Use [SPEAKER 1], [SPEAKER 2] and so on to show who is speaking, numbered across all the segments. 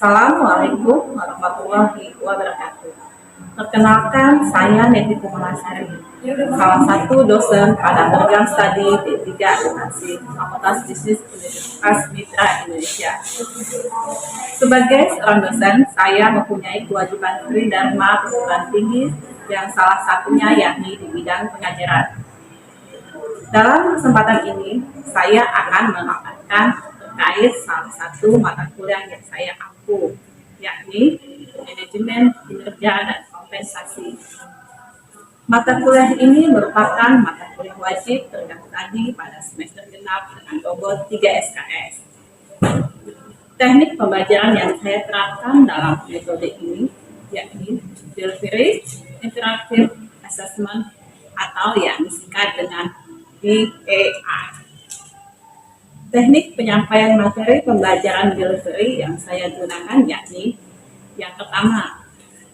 [SPEAKER 1] Assalamualaikum warahmatullahi wabarakatuh. Perkenalkan, saya Neti Kumalasari, salah satu dosen pada program studi D3 Akuntansi Fakultas Bisnis Universitas Mitra Indonesia. Sebagai seorang dosen, saya mempunyai kewajiban tridharma perguruan tinggi yang salah satunya yakni di bidang pengajaran. Dalam kesempatan ini, saya akan memaparkan terkait salah satu mata kuliah yang saya ampu, yakni Manajemen Kinerja dan Kompensasi. Mata kuliah ini merupakan mata kuliah wajib program studi pada semester genap dengan bobot 3 SKS. Teknik pembelajaran yang saya terapkan dalam metode ini yakni Delivery Interactive Assessment atau yang disingkat dengan DAI. Teknik penyampaian materi pembelajaran delivery yang saya gunakan yakni yang pertama,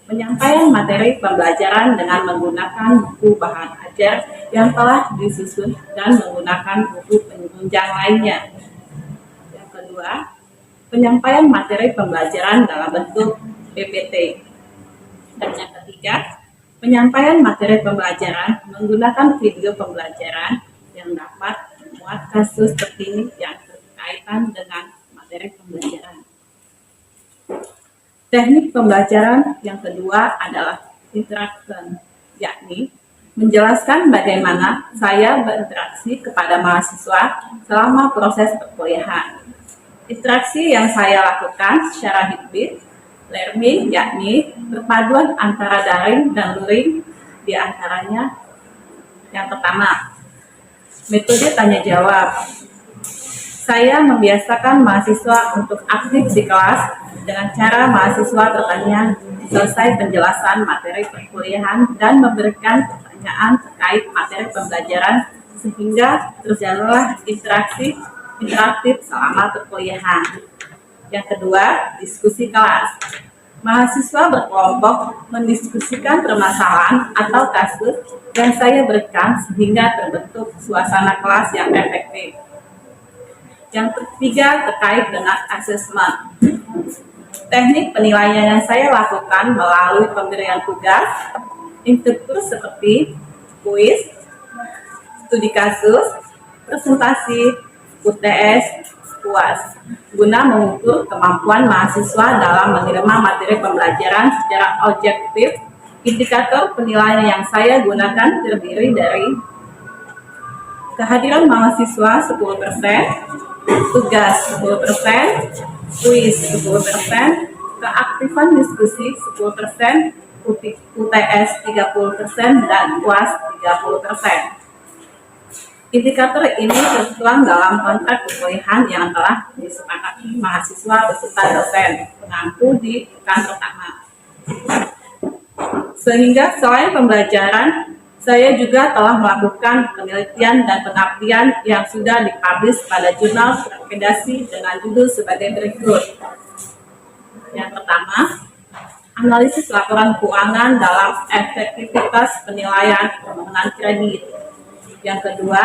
[SPEAKER 1] penyampaian materi pembelajaran dengan menggunakan buku bahan ajar yang telah disusun dan menggunakan buku penunjang lainnya. Yang kedua, penyampaian materi pembelajaran dalam bentuk PPT. Dan yang ketiga, penyampaian materi pembelajaran menggunakan video pembelajaran yang dapat memuat kasus terkini yang berkaitan dengan materi pembelajaran. Teknik pembelajaran yang kedua adalah interaction, yakni menjelaskan bagaimana saya berinteraksi kepada mahasiswa selama proses perkuliahan. Interaksi yang saya lakukan secara hibrid learning, yakni perpaduan antara daring dan luring, di antaranya yang pertama, metode tanya jawab. Saya membiasakan mahasiswa untuk aktif di kelas dengan cara mahasiswa bertanya selesai penjelasan materi perkuliahan dan memberikan pertanyaan terkait materi pembelajaran sehingga terjadilah interaksi interaktif selama perkuliahan. Yang kedua, diskusi kelas. Mahasiswa berkelompok mendiskusikan permasalahan atau kasus yang saya berikan sehingga terbentuk suasana kelas yang efektif. Yang ketiga, terkait dengan asesmen. Teknik penilaian yang saya lakukan melalui pemberian tugas, instruktur seperti kuis, studi kasus, presentasi, UTS, UAS, guna mengukur kemampuan mahasiswa dalam menerima materi pembelajaran secara objektif. Indikator penilaian yang saya gunakan terdiri dari kehadiran mahasiswa 10%, tugas 10%, kuis 10%, keaktifan diskusi 10%, UTS 30%, dan UAS 30%. Indikator ini tertuang dalam kontrak perkuliahan yang telah disepakati mahasiswa beserta dosen pengampu di pekan pertama. Sehingga selain pembelajaran, saya juga telah melakukan penelitian dan pengabdian yang sudah dipublish pada jurnal berakreditasi dengan judul sebagai berikut. Yang pertama, analisis laporan keuangan dalam efektivitas penilaian permohonan kredit. Yang kedua,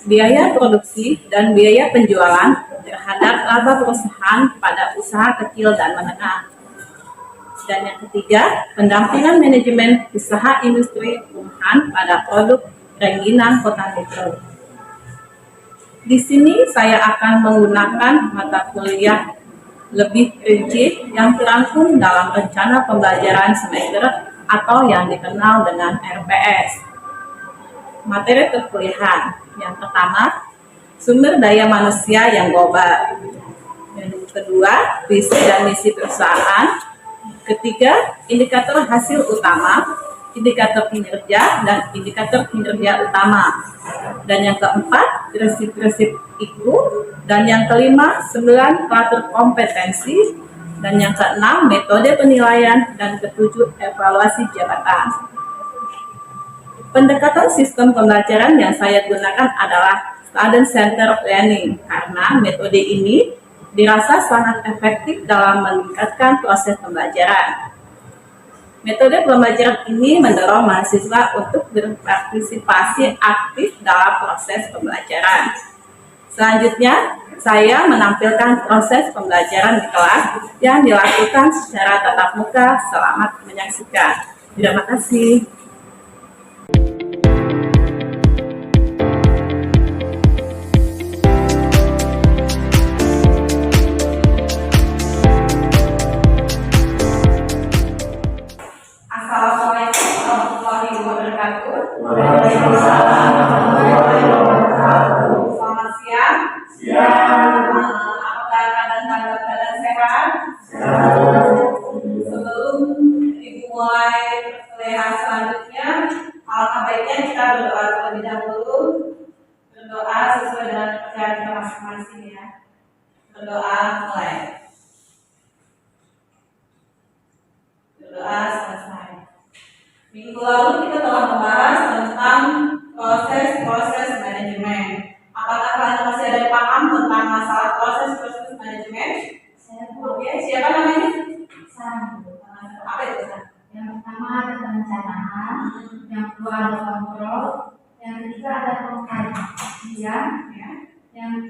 [SPEAKER 1] biaya produksi dan biaya penjualan terhadap laba perusahaan pada usaha kecil dan menengah. Dan yang ketiga, pendampingan manajemen usaha industri rumahan pada produk rengginang kota metro. Di sini saya akan menggunakan mata kuliah lebih rinci yang terangkum dalam rencana pembelajaran semester atau yang dikenal dengan RPS. Materi perkuliahan yang pertama, sumber daya manusia yang global. Yang kedua, visi dan misi perusahaan. Ketiga, indikator hasil utama, indikator kinerja, dan indikator kinerja utama. Dan yang keempat, prinsip-prinsip IKU. Dan yang kelima, 9 klaster kompetensi. Dan yang keenam, metode penilaian. Dan ketujuh, evaluasi jabatan. Pendekatan sistem pembelajaran yang saya gunakan adalah student-centered learning karena metode ini dirasa sangat efektif dalam meningkatkan proses pembelajaran. Metode pembelajaran ini mendorong mahasiswa untuk berpartisipasi aktif dalam proses pembelajaran. Selanjutnya, Saya menampilkan proses pembelajaran di kelas yang dilakukan secara tatap muka. Selamat menyaksikan. Terima kasih. Assalamualaikum warahmatullahi wabarakatuh. Selamat siang. Apakah keadaan sehat? Sebelum dimulai perkuliahan selanjutnya, alangkah baiknya kita berdoa terlebih dahulu. Berdoa sesuai dengan kepercayaan kita masing-masing ya. Berdoa mulai. Berdoa selesai. Minggu lalu kita telah membahas tentang proses manajemen. Apakah kalian masih ada paham tentang masalah proses manajemen? Oke, siapa namanya? Apa itu?
[SPEAKER 2] Yang pertama ada perencanaan, yang kedua ada kontrol, yang ketiga ada pengkajian, yang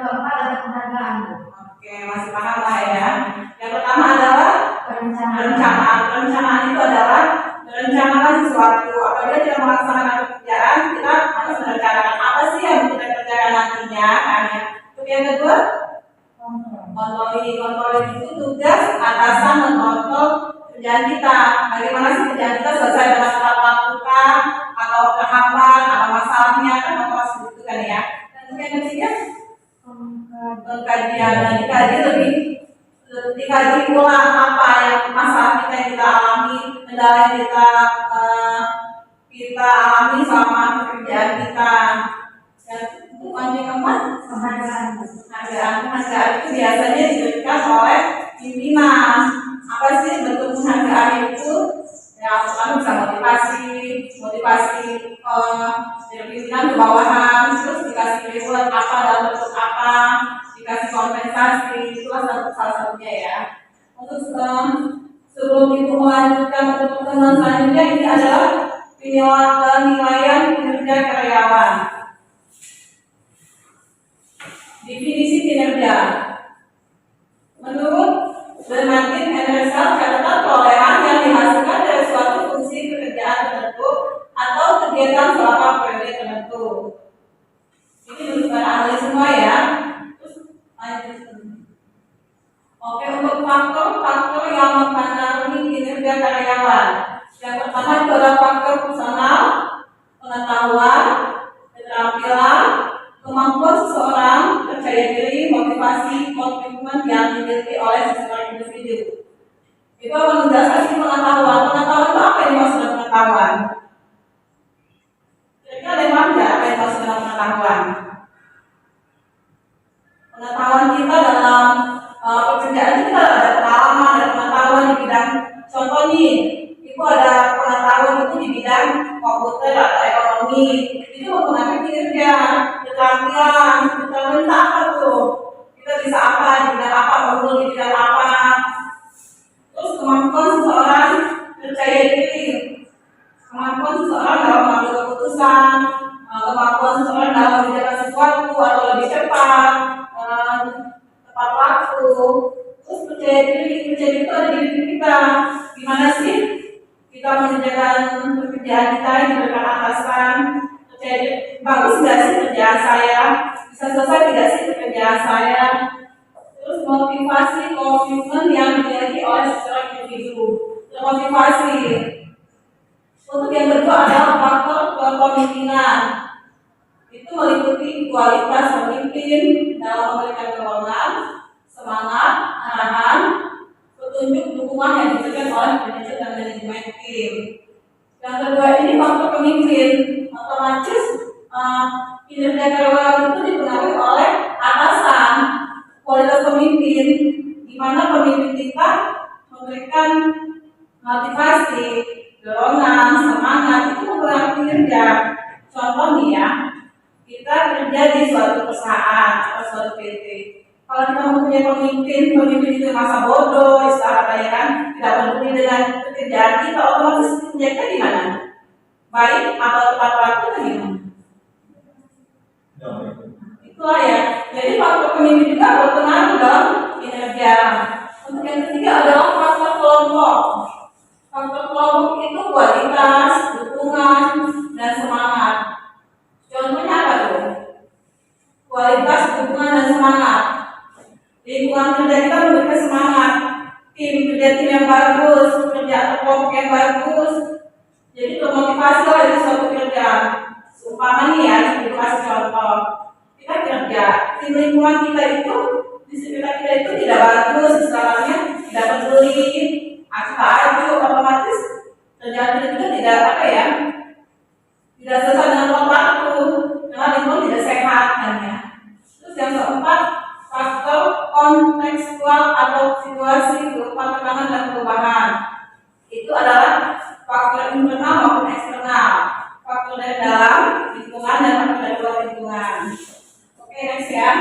[SPEAKER 2] keempat ada penghargaan.
[SPEAKER 1] Oke, masih paham lah ya. Yang pertama adalah perencanaan. Perencanaan itu adalah merencanakan sesuatu. Apabila kita melaksanakan pekerjaan, kita harus merencanakan apa sih yang kita kerjakan nantinya. Terus yang kedua, kontrol itu tugas atasan mengontrol kerjaan kita. Bagaimana sih kerjaan kita selesai dengan tepat waktu atau terhambat, apa masalahnya, kan harus gitu kan ya. Dan yang ketiga, pengkajian. Dan dikaji ulang apa yang masalah kita yang kita alami, kendala yang kita alami selama pekerjaan kita. Dan yang keempat, penghargaan itu biasanya diberikan oleh pimpinan. Apa sih bentuk penghargaan itu? Ya, pertama bisa motivasi dari pimpinan ke bawahan, terus dikasih reward apa dalam bentuk apa, dikasih kompensasi, itulah salah satunya ya. Untuk sebelum itu melanjutkan untuk pertemuan selanjutnya, ini adalah penilaian kinerja karyawan. Definisi kinerja. Menurut Bernardin Henderson, catatan perolehan yang dihasilkan dari suatu fungsi pekerjaan tertentu atau kegiatan selama periode tertentu. Ini menurut ahli semua ya. Terus lanjut. Oke, untuk faktor yang mempengaruhi kinerja karyawan. Yang pertama itu adalah faktor personal, pengetahuan, keterampilan, kemampuan seseorang, percaya diri, motivasi, komitmen yang dimiliki oleh seseorang individu. Itu mendasari pengetahuan. Pengetahuan itu apa yang dimaksud dengan pengetahuan? Kira-kira ada yang paham nggak apa yang dimaksud dengan pengetahuan? Pengetahuan kita dalam pekerjaan kita ada pengalaman, ada pengetahuan di bidang. Contoh nih, itu ada pengetahuan itu di bidang komputer atau ekonomi. Itu mempengaruhi kinerja, keterampilan itu apa tuh? Kita bisa apa di bidang apa, unggul di bidang apa? Terus kemampuan seseorang percaya diri, kemampuan seseorang dalam mengambil keputusan, kemampuan seseorang dalam mengerjakan sesuatu atau lebih cepat, tepat waktu. Terus percaya diri itu ada di diri kita. Gimana sih kita mengerjakan pekerjaan kita yang diberikan atasan? Bagus nggak sih kerjaan saya? Bisa selesai tidak sih pekerjaan saya? Terus motivasi, komitmen yang dimiliki oleh seseorang individu. Motivasi. Untuk yang kedua adalah faktor kepemimpinan. Itu meliputi kualitas pemimpin dalam memberikan dorongan, semangat, arahan, petunjuk, dukungan yang diberikan oleh manajer dan manajemen tim. Yang kedua ini faktor pemimpin. Otomatis kinerja karyawan itu dipengaruhi oleh atasan, kualitas pemimpin, di mana pemimpin kita memberikan motivasi, dorongan, semangat, itu mempengaruhi kinerja. Contoh nih ya, kita kerja di suatu perusahaan atau suatu PT. Kalau kita mempunyai pemimpin itu masa bodoh, istilah katanya kan, tidak peduli dengan pekerjaan kita, otomatis kinerja kita di mana? Baik atau tepat waktu atau gimana? Itu Itulah ya. Jadi faktor pemimpin juga berpengaruh dalam kinerja. Untuk yang ketiga adalah faktor kelompok. Faktor kelompok itu kualitas, dukungan, dan semangat. Contohnya apa tuh? Kualitas, dukungan, dan semangat. Lingkungan kerja kita memberikan semangat. Tim yang bagus, kerja kelompok yang bagus. Jadi termotivasi oleh suatu kerja. Umpama nih ya, kita kasih contoh. Kita kerja, tim lingkungan kita itu di sekitar kita itu tidak bagus, istilahnya tidak peduli, acuh otomatis kerjaan kita juga tidak apa ya, tidak sesuai dengan waktu, karena lingkungan tidak sehat kan ya. Terus yang keempat, faktor kontekstual atau situasi berupa tekanan dan perubahan. Itu adalah faktor internal maupun eksternal, faktor dari dalam lingkungan dan faktor dari luar lingkungan. Oke, next ya.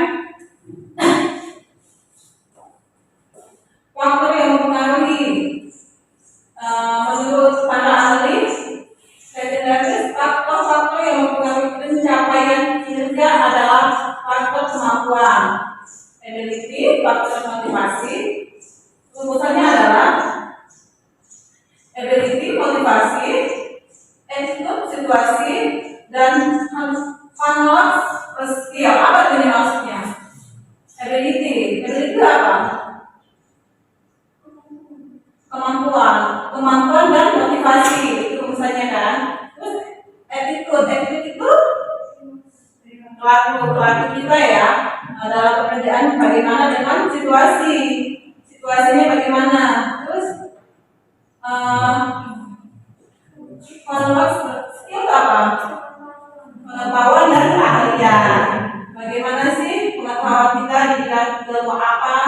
[SPEAKER 1] Faktor yang mempengaruhi menurut para ahli, faktor-faktor yang mempengaruhi pencapaian kinerja adalah faktor kemampuan, ability, faktor motivasi. Rumusannya adalah ability, motivasi, attitude, situasi, dan funlock skill. Apa ini maksudnya? Ability itu apa? Kemampuan dan motivasi itu rumusannya kan. Terus attitude itu pelaku kita ya dalam pekerjaan bagaimana dengan situasinya bagaimana. Terus funlock skill apa? Pengetahuan dan keahlian. Bagaimana sih pengetahuan kita di bidang ilmu apa?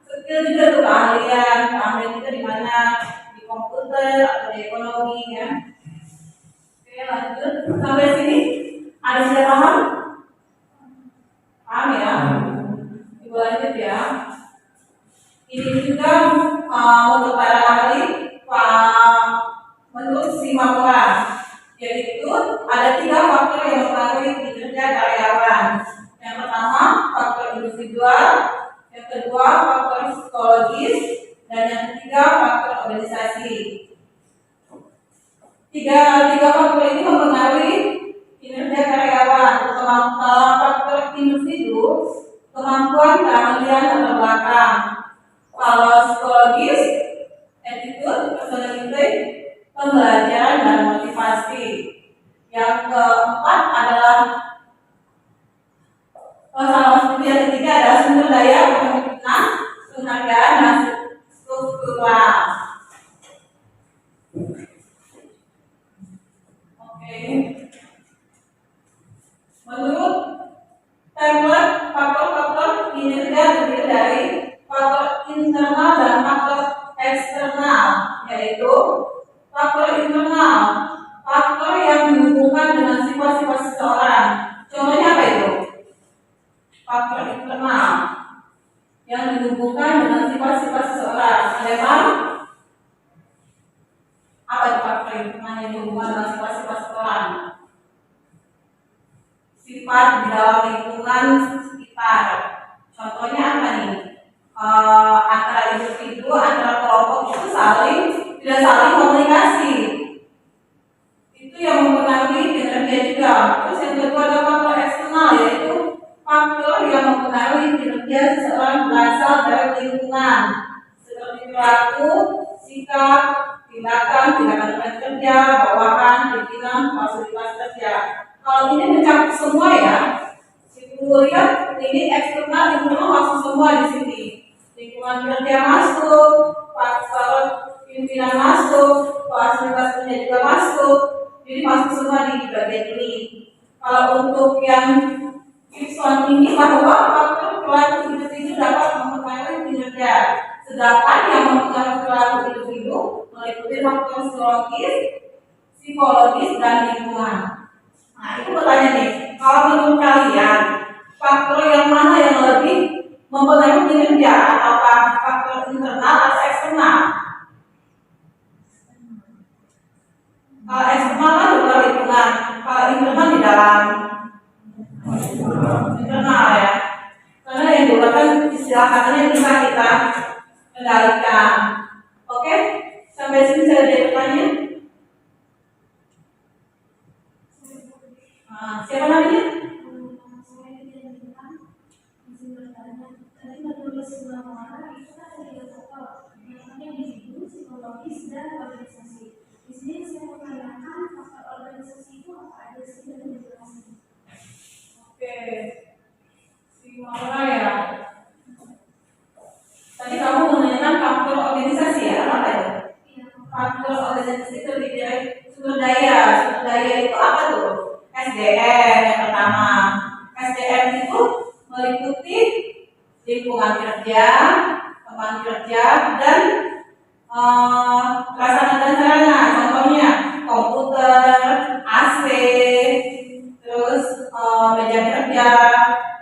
[SPEAKER 1] Skill juga tuh keahlian kita di mana, di komputer atau di ekonomi ya. Oke, lanjut sampai sini. Ada sudah paham? Paham ya? Ibu lanjut ya. Ini juga untuk para ahli menurut Simamura, yaitu ada 3 faktor yang mempengaruhi kinerja karyawan. Yang pertama faktor individual, yang kedua faktor psikologis, dan yang ketiga faktor organisasi. Tiga faktor ini mempengaruhi kinerja karyawan. Faktor individu, kemampuan, keahlian, latar belakang. Kalau psikologis, attitude, personality, pembelajaran, dan motivasi. Yang keempat adalah yang ketiga adalah sumber daya kepemimpinan, penghargaan, dan struktural. Oke. Menurut template faktor-faktor kinerja terdiri dari faktor internal dan faktor eksternal, yaitu faktor internal, faktor yang dihubungkan dengan sifat-sifat seseorang. Contohnya apa itu? Faktor internal yang dihubungkan dengan sifat-sifat seseorang. Memang apa itu faktor internal yang dihubungkan dengan sifat-sifat seseorang? Sifat di dalam lingkungan sekitar. Contohnya apa nih? Antara individu, antara kelompok itu tidak saling komunikasi. Itu yang mempengaruhi kinerja juga. Terus yang kedua adalah faktor eksternal, yaitu faktor yang mempengaruhi kinerja seseorang berasal dari lingkungan, seperti perilaku, sikap, tindakan tempat kerja, bawahan, pimpinan, fasilitas kerja. Kalau ini mencakup semua ya, ibu lihat ini eksternal, internal masuk semua di sini. Lingkungan kerja masuk, faktor pimpinan masuk, fasilitas kerja juga masuk. Jadi masuk semua di bagian ini. Kalau untuk yang Gibson ini bahwa faktor perilaku individu dapat mempengaruhi kinerja, sedangkan yang mempengaruhi perilaku individu meliputi faktor psikologis, dan lingkungan. Nah, itu pertanyaan nih, kalau menurut kalian faktor yang mana yang lebih mempengaruhi kinerja, apakah faktor internal atau eksternal? Kalau eksternal kan di luar lingkungan, kalau internal di dalam internal bisa kita kendalikan. Oke, sampai sini saya ada pertanyaan. Siapa namanya?
[SPEAKER 2] Tadi menulis nama itu kan ada tiga faktor, namanya individu, psikologis, dan organisasi. Di sini saya mau tanyakan faktor organisasi itu apa aja sih dan dijelaskan.
[SPEAKER 1] Oke, si Maura ya. Tadi kamu menanyakan faktor organisasi ya, apa itu? Faktor organisasi itu sumber daya. Sumber daya itu apa tuh? SDM yang pertama. SDM itu meliputi lingkungan kerja, teman kerja, dan prasarana dan sarana. Contohnya komputer, AC, terus meja kerja.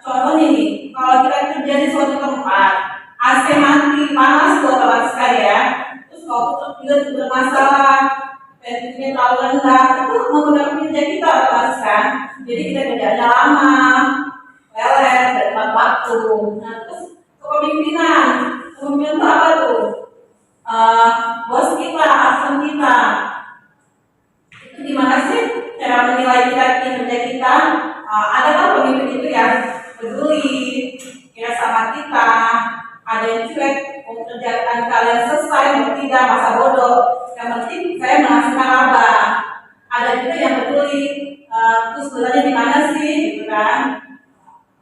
[SPEAKER 1] Contohnya nih, kalau kita kerja di suatu tempat, AC mati, panas tuh otomatis ya. Terus komputer juga bermasalah, tensinya terlalu rendah, itu menggunakan kerja kita otomatis kan. Jadi kita kerjanya lama, lelet, dan tepat waktu. Nah, terus kepemimpinan itu apa tuh? Bos kita, atasan kita, itu gimana sih cara menilai kinerja kita? Adakah pemimpin itu yang peduli, kira sama kita? Ada yang cuek, mengerjakan kalian selesai, mau tidak, masa bodoh. Yang penting saya menghasilkan laba. Ada juga yang peduli, terus sebenarnya di mana sih, gitu kan?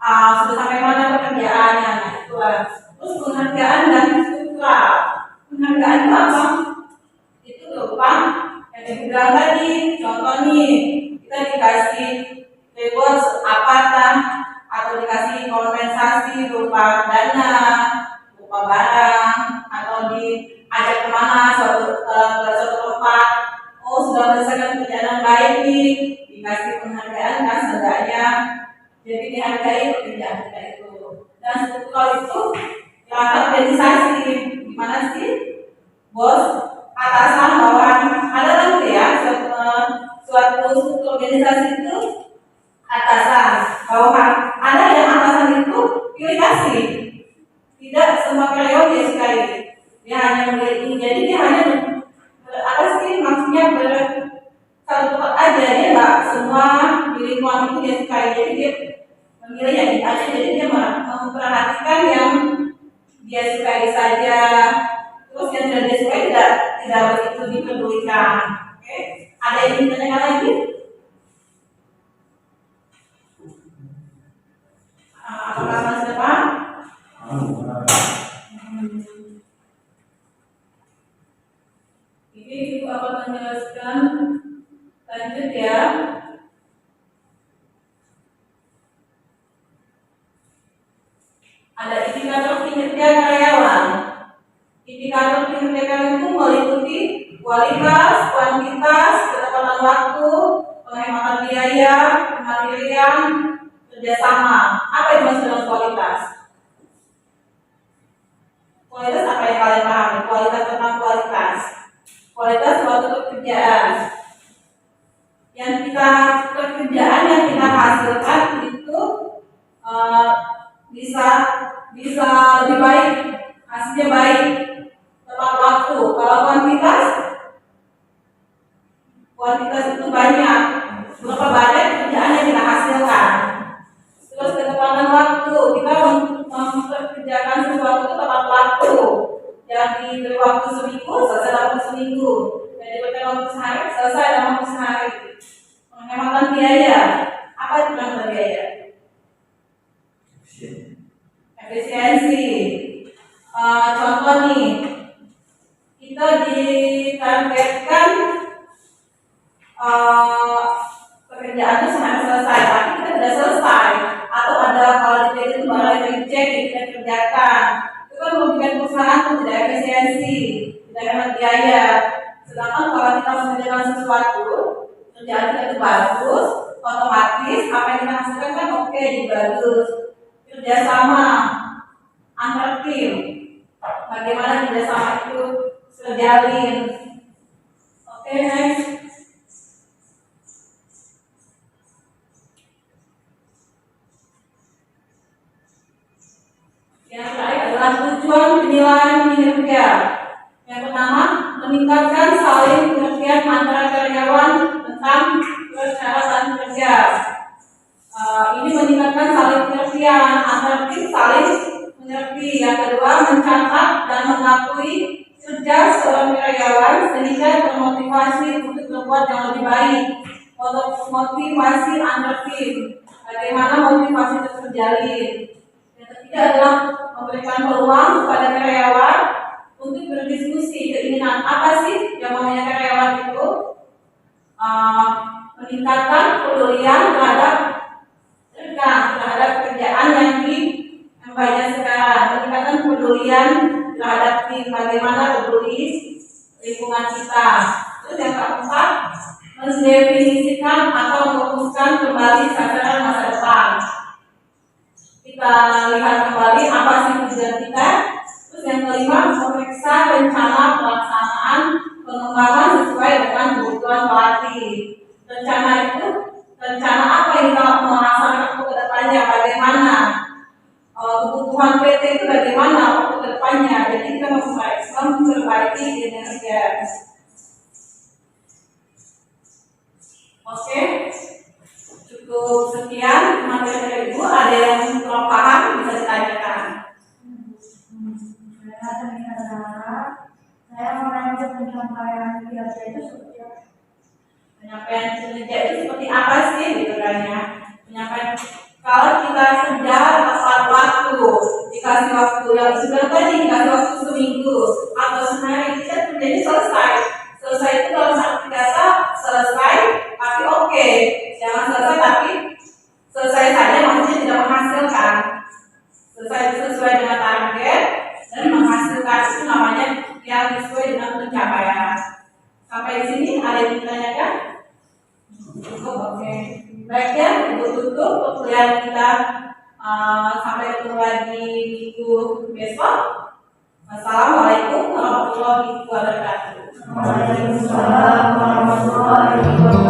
[SPEAKER 1] Sudah sampai mana pekerjaannya? Nah, itulah. Terus penghargaan dan struktural. Penghargaan itu apa? Itu berupa yang dibilang tadi. Contoh nih, kita dikasih reward apa atau dikasih kompensasi berupa dana, berupa barang, atau diajak kemana ke suatu tempat. Oh, sudah menyelesaikan pekerjaan yang baik nih, dikasih penghargaan kan seenggaknya. Jadi dihargai pekerjaan kita itu. Dan struktural itu langkah organisasi. Gimana sih? Bos, atasan, bawahan. Ada kan tuh ya, suatu struktur organisasi itu atasan, bawahan. Ada yang atasan itu pilih kasih. Tidak semua karyawan dia sukai. Dia hanya memilih. Jadi dia hanya apa sih maksudnya satu tempat aja, dia nggak semua di lingkungan itu dia sukai. Jadi dia memilih yang aja, jadi dia memperhatikan yang dia sukai saja. Terus yang tidak dia sukai tidak begitu dipedulikan. Oke? Ada yang ingin ditanyakan lagi? Apakah mas depan? Ini ibu akan menjelaskan lanjut ya. Ada indikator kinerja karyawan. Indikator kinerja karyawan itu meliputi kualitas, kuantitas, ketepatan waktu, penghematan biaya, kemandirian, kerjasama. Apa yang dimaksud dengan kualitas? Kualitas apa yang kalian pahami? Kualitas tentang kualitas. Kualitas suatu pekerjaan. Pekerjaan yang kita hasilkan itu bisa lebih baik, hasilnya baik, tepat waktu. Kalau kuantitas itu banyak, berapa banyak pekerjaan yang kita hasilkan. Terus ketepatan waktu, kita memperkerjakan sesuatu itu tepat waktu. Yang diberi waktu seminggu, selesai dalam seminggu. Yang diberikan waktu sehari, selesai dalam waktu sehari. Penghematan biaya, apa itu penghematan biaya? Efisiensi. Contoh nih, kita ditargetkan pekerjaan itu sampai selesai, tapi kita tidak selesai, atau ada kalau di itu barang yang dicek kita kerjakan, itu kan merugikan perusahaan, itu tidak efisiensi, tidak hemat biaya. Sedangkan kalau kita mengerjakan sesuatu, kerjaan kita itu bagus, otomatis apa yang kita hasilkan kan oke, bagus. Kerjasama antar tim, bagaimana kerjasama itu terjalin. Oke, next. Yang terakhir adalah tujuan tujuan penilaian kinerja. Yang pertama, meningkatkan saling pengertian antara karyawan tentang persyaratan kerja. Ini meningkatkan saling pengertian antara tim, saling mengerti. Yang kedua, mencatat dan mengakui kerja seorang karyawan sehingga termotivasi untuk berbuat yang lebih baik. Untuk motivasi antar tim, bagaimana motivasi itu terjalin. Yang ketiga adalah memberikan peluang kepada karyawan untuk berdiskusi keinginan apa sih yang maunya karyawan itu. Meningkatkan kepedulian terhadap kerjaan yang banyak sekarang. Meningkatkan kepedulian terhadap tim, bagaimana peduli lingkungan kita. Terus yang keempat, mendefinisikan atau merumuskan kembali sasaran masa depan. Kita lihat kembali apa sih tujuan kita. Terus yang kelima, memeriksa rencana pelaksanaan pengembangan sesuai dengan kebutuhan pelatih. Rencana apa yang kita mau laksanakan ke depannya, bagaimana kebutuhan PT itu bagaimana untuk ke depannya. Jadi kita memperbaiki kinerja. Oke, cukup sekian materi dari Ibu. Ada yang kurang paham bisa ditanyakan.
[SPEAKER 2] Saya mau nanya pencapaian kinerja itu seperti apa?
[SPEAKER 1] Penyampaian kinerja itu seperti apa sih gitu kan ya? Penyampaian kalau kita kerja tepat waktu, dikasih waktu yang sudah tadi dikasih waktu seminggu atau sehari, kita kerjanya selesai. Selesai itu dalam arti kata selesai tapi oke, jangan selesai tapi selesai saja, maksudnya tidak menghasilkan. Selesai sesuai dengan target dan menghasilkan, itu namanya yang sesuai dengan pencapaian. Sampai di sini ada yang ditanyakan? Cukup, oke. Baiknya untuk tutup perkuliahan kita. Sampai ketemu lagi minggu besok. Wassalamualaikum warahmatullahi wabarakatuh.
[SPEAKER 2] Waalaikumsalam warahmatullahi wabarakatuh.